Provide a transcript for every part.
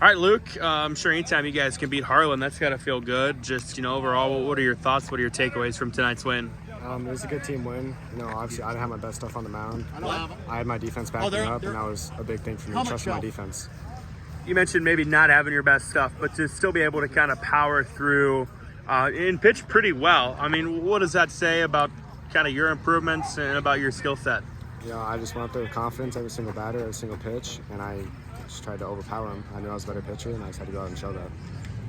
All right, Luke, I'm sure anytime you guys can beat Harlan, that's got to feel good. Just, overall, what are your thoughts? What are your takeaways from tonight's win? It was a good team win. Obviously, I didn't have my best stuff on the mound. I had my defense backing up, and that was a big thing for me, trusting my defense. You mentioned maybe not having your best stuff, but to still be able to kind of power through and pitch pretty well. I mean, what does that say about kind of your improvements and about your skill set? I just went up there with confidence every single batter, every single pitch, and I just tried to overpower him. I knew I was a better pitcher, and I just had to go out and show that.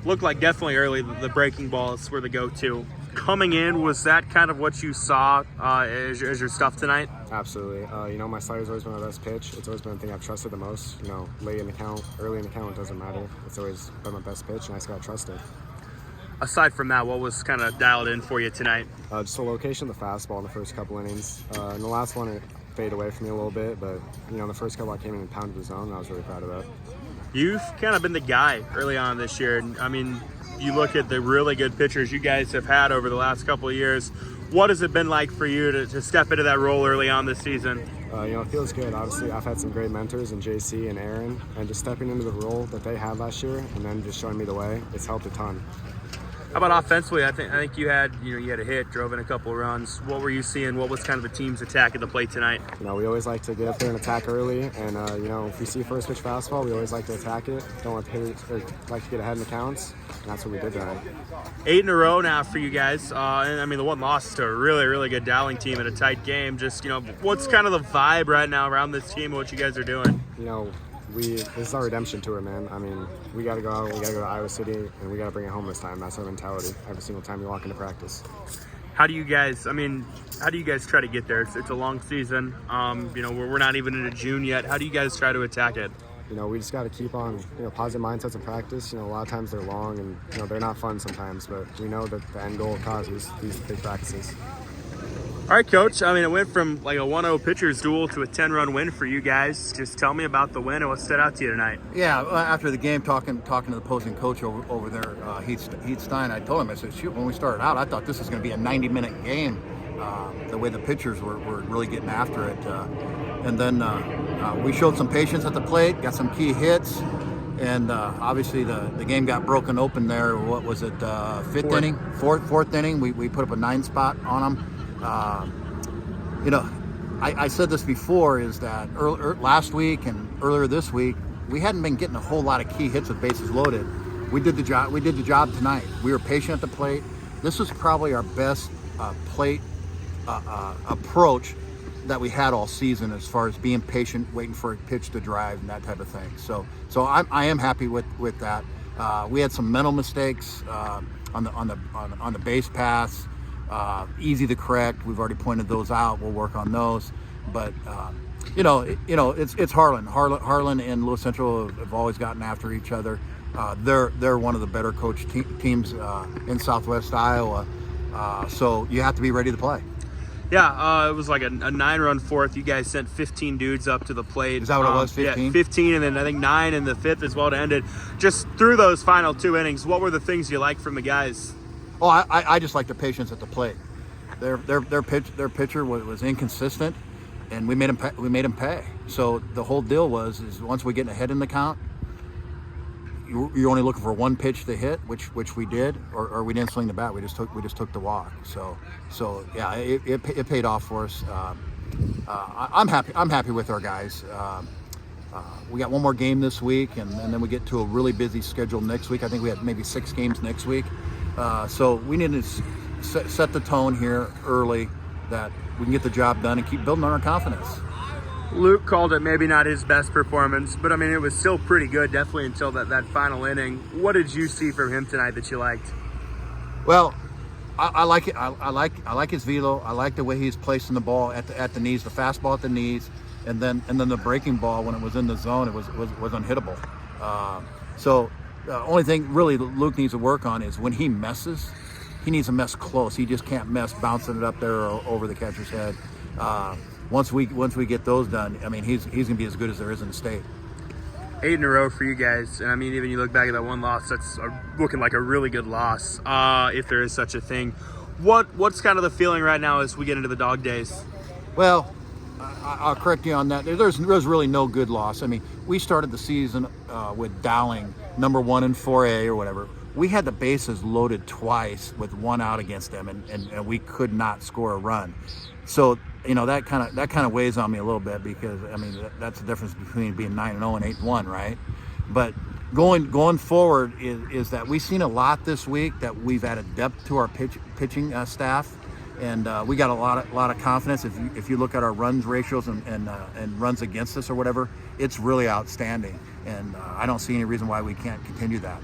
Looked like definitely early the breaking balls were the go-to. Coming in, was that kind of what you saw as your stuff tonight? Absolutely. My slider's always been my best pitch. It's always been the thing I've trusted the most. Late in the count, early in the count, it doesn't matter. It's always been my best pitch, and I just got to trust it. Aside from that, what was kind of dialed in for you tonight? Just the location of the fastball in the first couple innings. In the last one, it faded away from me a little bit, but in the first couple I came in and pounded the zone, and I was really proud of that. You've kind of been the guy early on this year. I mean, you look at the really good pitchers you guys have had over the last couple of years. What has it been like for you to step into that role early on this season? It feels good. Obviously, I've had some great mentors in JC and Aaron, and just stepping into the role that they had last year and then just showing me the way, it's helped a ton. How about offensively? I think you had a hit, drove in a couple of runs. What were you seeing? What was kind of the team's attack at the plate tonight? We always like to get up there and attack early, and if we see first pitch fastball, we always like to attack it. Don't want to hit it, or like to get ahead in the counts, and that's what we did tonight. 8 in a row now for you guys, and the one loss to a really, really good Dowling team in a tight game. Just what's kind of the vibe right now around this team and what you guys are doing? This is our redemption tour, man. We got to go out, we got to go to Iowa City, and we got to bring it home this time. That's our mentality every single time we walk into practice. How do you guys try to get there? It's a long season. We're not even into June yet. How do you guys try to attack it? We just got to keep on, positive mindsets in practice. A lot of times they're long and, they're not fun sometimes, but we know that the end goal causes these big practices. All right, Coach. It went from like a 1-0 pitcher's duel to a 10-run win for you guys. Just tell me about the win and what stood out to you tonight. Yeah, after the game, talking to the opposing coach over there, Heath Stein, I told him, I said, shoot, when we started out, I thought this was going to be a 90-minute game. The way the pitchers were really getting after it. And then we showed some patience at the plate, got some key hits. And obviously the game got broken open there. What was it, fourth inning? We put up a 9 spot on them. I said this before, is that last week and earlier this week, we hadn't been getting a whole lot of key hits with bases loaded. We did the job tonight. We were patient at the plate. This was probably our best plate approach that we had all season, as far as being patient, waiting for a pitch to drive and that type of thing. So I am happy with that. We had some mental mistakes on the base paths. Easy to correct. We've already pointed those out. We'll work on those. But it's Harlan. Harlan and Lewis Central have always gotten after each other. They're one of the better coached teams in Southwest Iowa. So you have to be ready to play. Yeah, it was like a 9-run fourth. You guys sent 15 dudes up to the plate. Is that what it was, 15? Yeah, 15, and then I think 9 in the fifth as well to end it. Just through those final 2 innings, what were the things you liked from the guys? Oh, I just like the patience at the plate. Their pitcher was inconsistent, and we made him pay. So the whole deal is once we get ahead in the count, you're only looking for one pitch to hit, which we did, or we didn't swing the bat. We just took the walk. So yeah, it paid off for us. I'm happy with our guys. We got one more game this week, and then we get to a really busy schedule next week. I think we have maybe 6 games next week. So we need to set the tone here early, that we can get the job done and keep building on our confidence. Luke called it maybe not his best performance, but it was still pretty good, definitely until that final inning. What did you see from him tonight that you liked? Well, I like it. I like his velo. I like the way he's placing the ball at the knees, the fastball at the knees, and then the breaking ball when it was in the zone, it was unhittable. So the only thing really Luke needs to work on is when he messes, he needs to mess close. He just can't mess bouncing it up there or over the catcher's head. Once we get those done, he's gonna be as good as there is in the state. 8 in a row for you guys, and even you look back at that one loss, that's looking like a really good loss, if there is such a thing. What's kind of the feeling right now as we get into the dog days? Well, I'll correct you on that. There's really no good loss. I mean, we started the season with Dowling, number 1 in 4A or whatever. We had the bases loaded twice with 1 out against them, and we could not score a run. So, you know, that kind of weighs on me a little bit, because I mean that's the difference between being 9-0 and 8-1, right? But going forward is that we've seen a lot this week, that we've added depth to our pitching staff. And we got a lot of confidence. If you look at our runs ratios and runs against us or whatever, it's really outstanding. And I don't see any reason why we can't continue that.